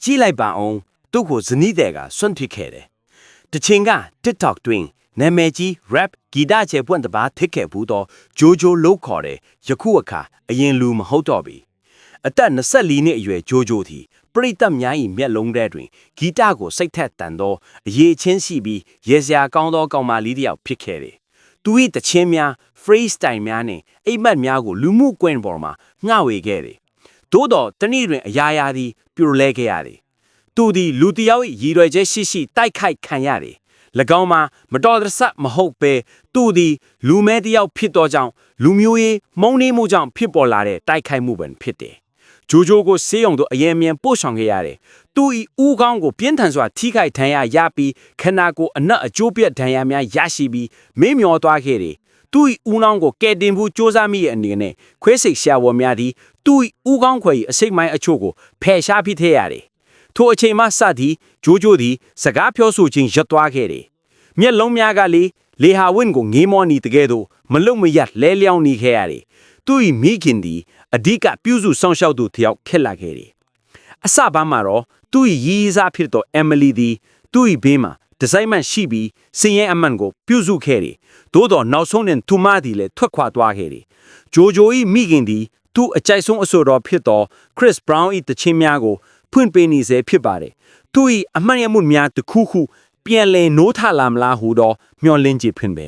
ကြီးလိုက်ပါအောင်သူ့ကိုဇနီးတဲ့ကစွန့်ထွေခဲ့တယ်တချင်းက TikTok တွင်နာမည်ကြီး rap ဂီတချေပွင့်တပါထိခဲ့ဘူးတော့ဂျိုဂျိုလို့ခေါ်တယ်ယခုအခါအရင်လူမဟုတ်တော့ပြီအသက်24နှစ်အရွယ်ဂျိုဂျိုသည်ပရိသတ်များ၏မျက်လုံးထဲတွင်ဂီတကိုစိတ်ထက်တန်သောအရေးချင်းရှိပြီးရေစရာကောင်းသောကောင်မလေးတစ်ယောက်ဖြစ်ခဲ့တယ်သူ၏တချင်းများ freestyle များနှင့်အိမ်မက်များကိုလူမှုကွင်းပေါ်မှာငှဝေခဲ့တယ်သို့တော့တနေ့တွင်အရာရာသည်ပြိုလဲခဲ့ရတယ်သူသည်လူတစ်ယောက်၏ရည်ရွယ်ချက်ရှိတိုက်ခိုက်ခံရတယ်၎င်းမှာမတော်တဆမဟုတ်ပဲသူသည်လူမဲတစ်ယောက်ဖြစ်သောကြောင့်လူမျိုးရေးမုန်းနှင်းမှုကြောင့်ဖြစ်ပေါ်လာတဲ့တိုက်ခိုက်မှုပဲဖြစ်တယ်ဂျိုဂျိုကိုဆေးရုံသို့အရင်မြန်ပို့ဆောင်ခဲ့ရတယ်သူ၏ဦးခေါင်းကိုပြင်းထန်စွာထိခိုက်ဒဏ်ရာရပြီးခန္ဓာကိုယ်အနက်အကျိုးပြတ်ဒဏ်ရာများရရှိပြီးမေးမျောသွားခဲ့တယ်သူ၏ဦးနှောင်းကိုကယ်တင်ဖို့စ조사မိရဲ့အနေနဲ့ခွဲစိတ်ရှာဝယ်များသည်သူ၏ဦးခေါင်းခွဲ၏အစိတ်မိုင်းအချို့ကိုဖယ်ရှားပစ်ခဲ့ရတယ်ထိုအချိန်မှစသည်ဂျိုဂျိုသည်စကားပြောဆိုခြင်းရပ်သွားခဲ့တယ်မျက်လုံးများကလေဟာဝင်းကိုငေးမောနေတကယ်တော့မလုံမရလဲလျောင်းနေခဲ့ရတယ်သူ၏မိခင်သည်အဓိကပြုစုဆောင်ရှောက်သူတယောက်ဖြစ်လာခဲ့တယ်အစပိုင်းမှာတော့သူ၏ရည်စားဖြစ်သောအမ်မီလီသည်သူ၏ဘေးမှာဒီဇိုင်းမန်ရှိပြီးစင်ရဲအမှန်ကိုပြုစုခဲ့တယ်သို့တော့နောက်ဆုံးတွင်သူမသည်လည်းထွက်ခွာသွားခဲ့တယ်ဂျိုဂျို၏မိခင်သည်သူအကြိုက်ဆုံးအဆိုတော်ဖြစ်သော Chris Brown ၏တခြင်းများကိုဖွင့်ပေးနေစေဖြစ်ပါတယ်သူ၏အမှန်ရမှုများတစ်ခုခုပြန်လည်နိုးထလာမလားဟုတော့မျှော်လင့်ခြင်းဖြစ်ပဲ